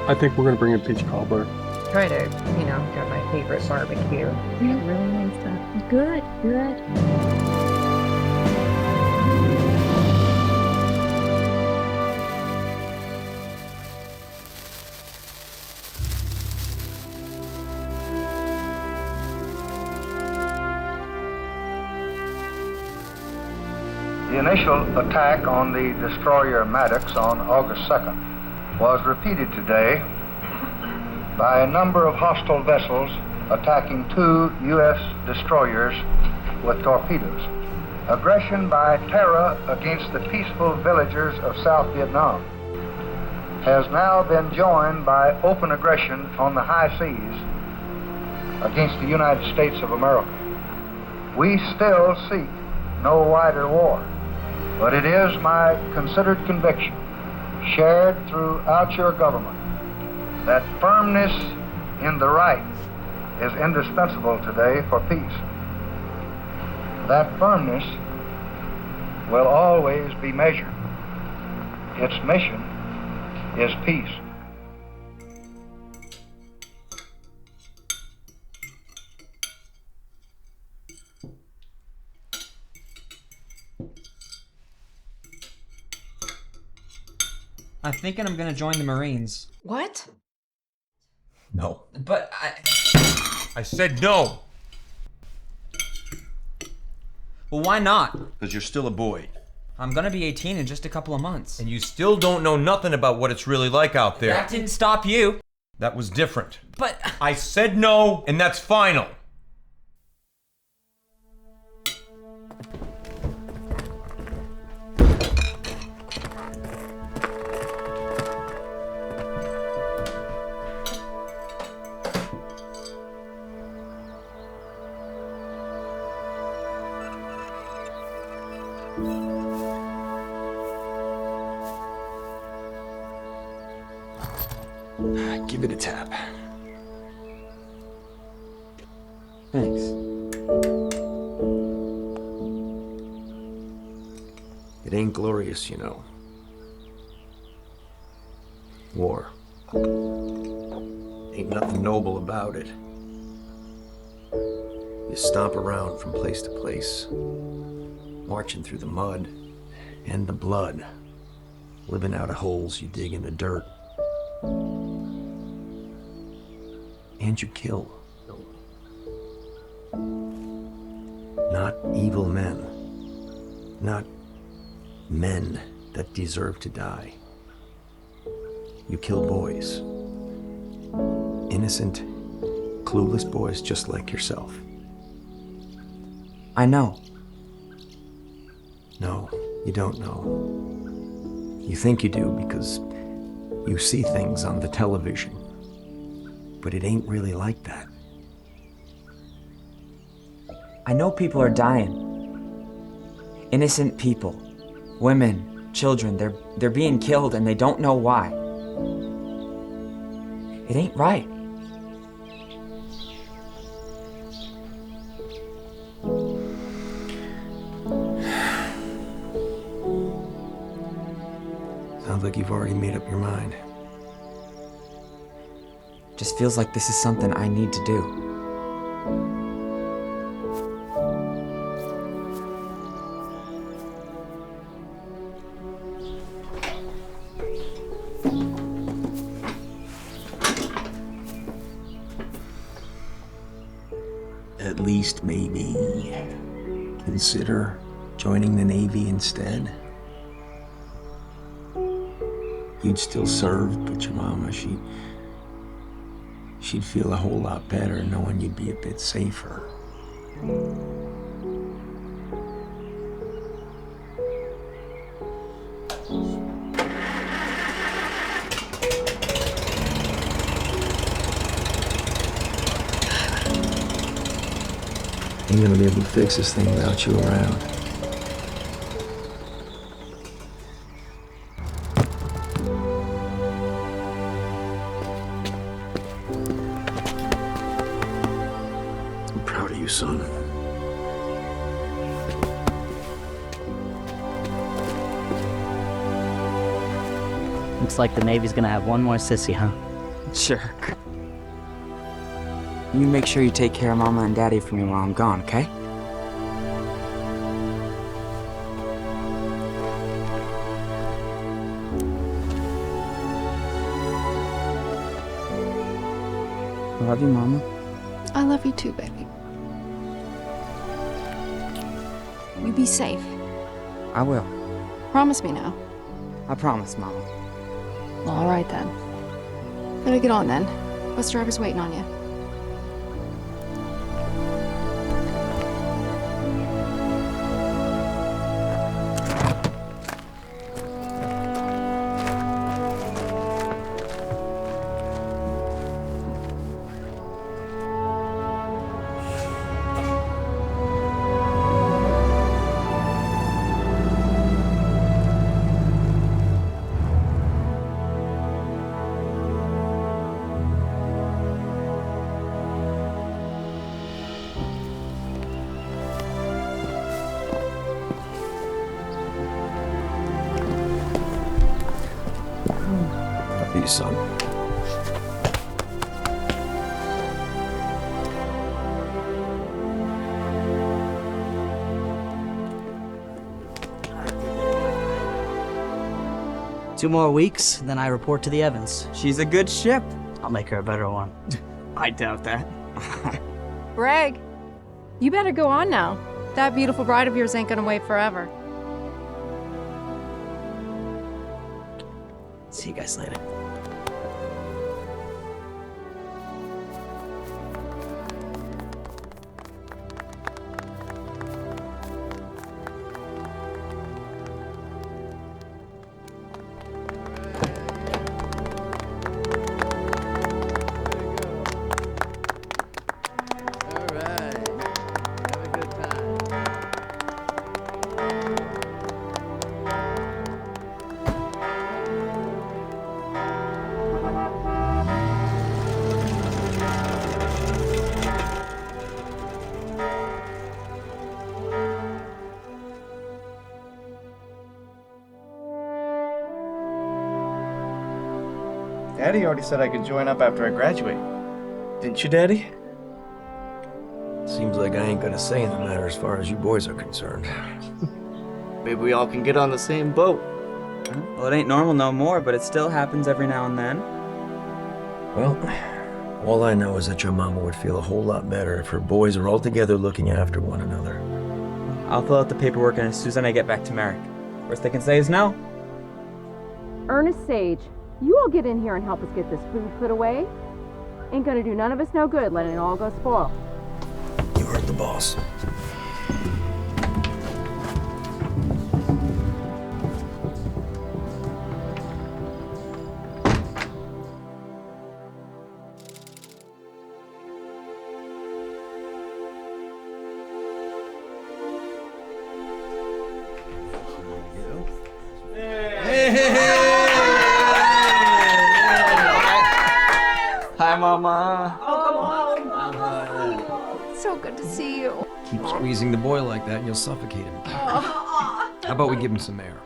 I think we're gonna bring in peach cobbler. Try to, get my favorite barbecue. Yeah, really nice stuff. Good, good. The initial attack on the destroyer Maddox on August 2nd was repeated today by a number of hostile vessels attacking two U.S. destroyers with torpedoes. Aggression by terror against the peaceful villagers of South Vietnam has now been joined by open aggression on the high seas against the United States of America. We still seek no wider war, but it is my considered conviction, shared throughout your government, that firmness in the right is indispensable today for peace. That firmness will always be measured. Its mission is peace. I'm thinking I'm gonna join the Marines. What? No. But I said no! well, why not? Because you're still a boy. I'm gonna be 18 in just a couple of months. And you still don't know nothing about what it's really like out there. That didn't stop you. That was different. But I said no, and that's final. Give it a tap. thanks. It ain't glorious, you know. War. Ain't nothing noble about it. You stomp around from place to place, marching through the mud and the blood, living out of holes you dig in the dirt. And you kill. Not evil men. Not men that deserve to die. You kill boys. Innocent, clueless boys just like yourself. I know. No, you don't know. You think you do because you see things on the television. But it ain't really like that. I know people are dying. Innocent people. Women, children, they're being killed and they don't know why. It ain't right. Sounds like you've already made up your mind. Just feels like this is something I need to do. At least maybe consider joining the Navy instead. You'd still serve, but your mama, she'd feel a whole lot better knowing you'd be a bit safer. Ain't gonna be able to fix this thing without you around. I'm proud of you, son. Looks like the Navy's gonna have one more sissy, huh? Jerk. You make sure you take care of Mama and Daddy for me while I'm gone, okay? I love you, Mama. I love you too, baby. You be safe. I will. Promise me now. I promise, Mama. Well, all right then. Better get on then. Bus driver's waiting on you. Please, son. Two more weeks, then I report to the Evans. She's a good ship. I'll make her a better one. I doubt that. Greg, you better go on now. That beautiful bride of yours ain't gonna wait forever. See you guys later. Daddy already said I could join up after I graduate. Didn't you, Daddy? Seems like I ain't got a say in the matter as far as you boys are concerned. Maybe we all can get on the same boat. Well, it ain't normal no more, but it still happens every now and then. Well, all I know is that your mama would feel a whole lot better if her boys are all together looking after one another. I'll fill out the paperwork and as soon as I get back to Merrick. Worst they can say is no. Ernest Sage, you all get in here and help us get this food put away. Ain't gonna do none of us no good letting it all go spoil. You heard the boss. Hi, Mama. So good to see you. Keep squeezing the boy like that and you'll suffocate him. How about we give him some air?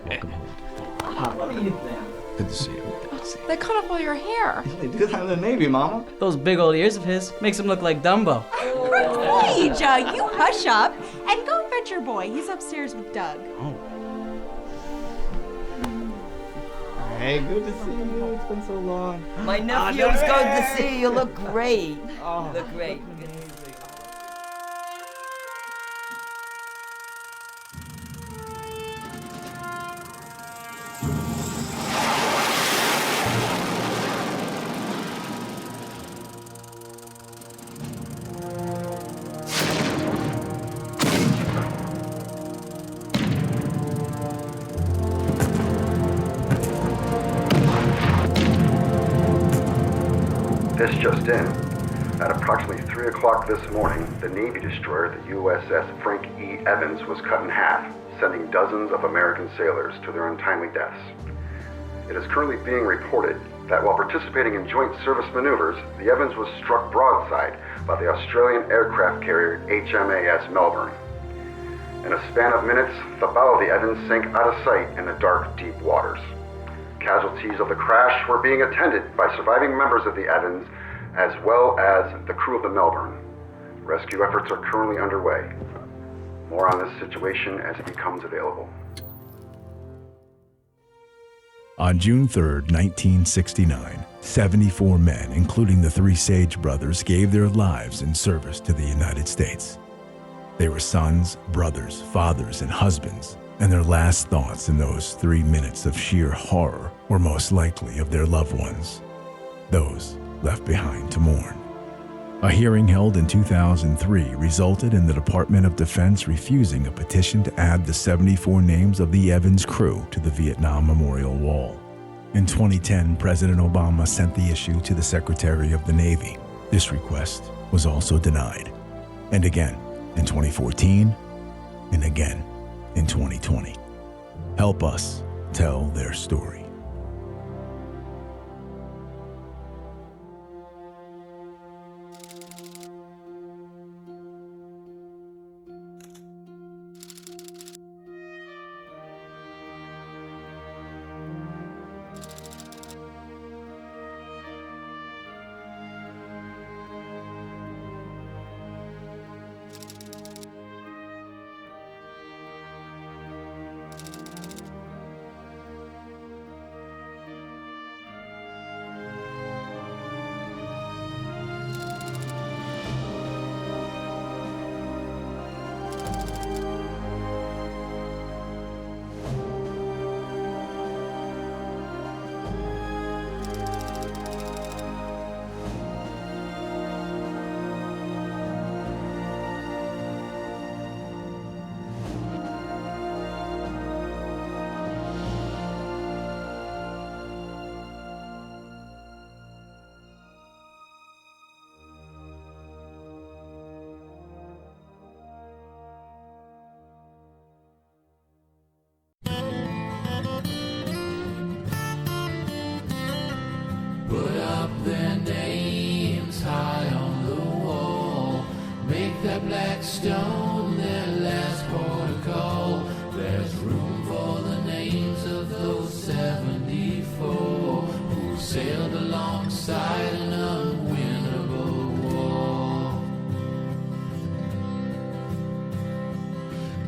Welcome home. Good to see you. They cut off all your hair. They do that in the Navy, Mama. Those big old ears of his makes him look like Dumbo. Hey, Joe, you hush up and go fetch your boy. He's upstairs with Doug. Oh. Hey, good to see you. It's been so long. My nephew's good to see you. Look great. Oh. Look great. This just in. At approximately 3 o'clock this morning, the Navy destroyer, the USS Frank E. Evans, was cut in half, sending dozens of American sailors to their untimely deaths. It is currently being reported that while participating in joint service maneuvers, the Evans was struck broadside by the Australian aircraft carrier HMAS Melbourne. In a span of minutes, the bow of the Evans sank out of sight in the dark, deep waters. Casualties of the crash were being attended by surviving members of the Evans as well as the crew of the Melbourne. Rescue efforts are currently underway. More on this situation as it becomes available. On June 3, 1969, 74 men, including the three Sage brothers, gave their lives in service to the United States. They were sons, brothers, fathers, and husbands, and their last thoughts in those 3 minutes of sheer horror were most likely of their loved ones, those left behind to mourn. A hearing held in 2003 resulted in the Department of Defense refusing a petition to add the 74 names of the Evans crew to the Vietnam Memorial Wall. In 2010, President Obama sent the issue to the Secretary of the Navy. This request was also denied. And again in 2014, and again in 2020. Help us tell their story. Put up their names high on the wall. Make that black stone their last protocol. There's room for the names of those 74 who sailed alongside an unwinnable war.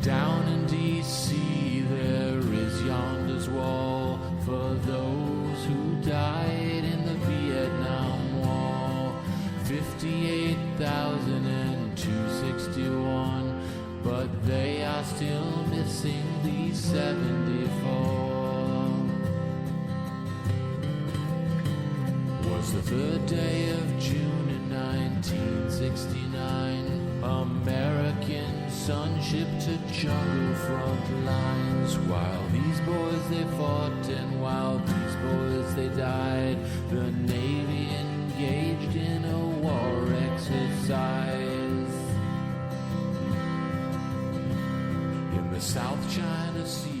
Down in D.C. there is yonder's wall for those who died in the Vietnam War. 58,261, but they are still missing these 74. Was the 3rd day of June in 1969. American sunship to jungle front lines. While these boys they fought and while these boys they died, the Navy engaged in a war exercise in the South China Sea.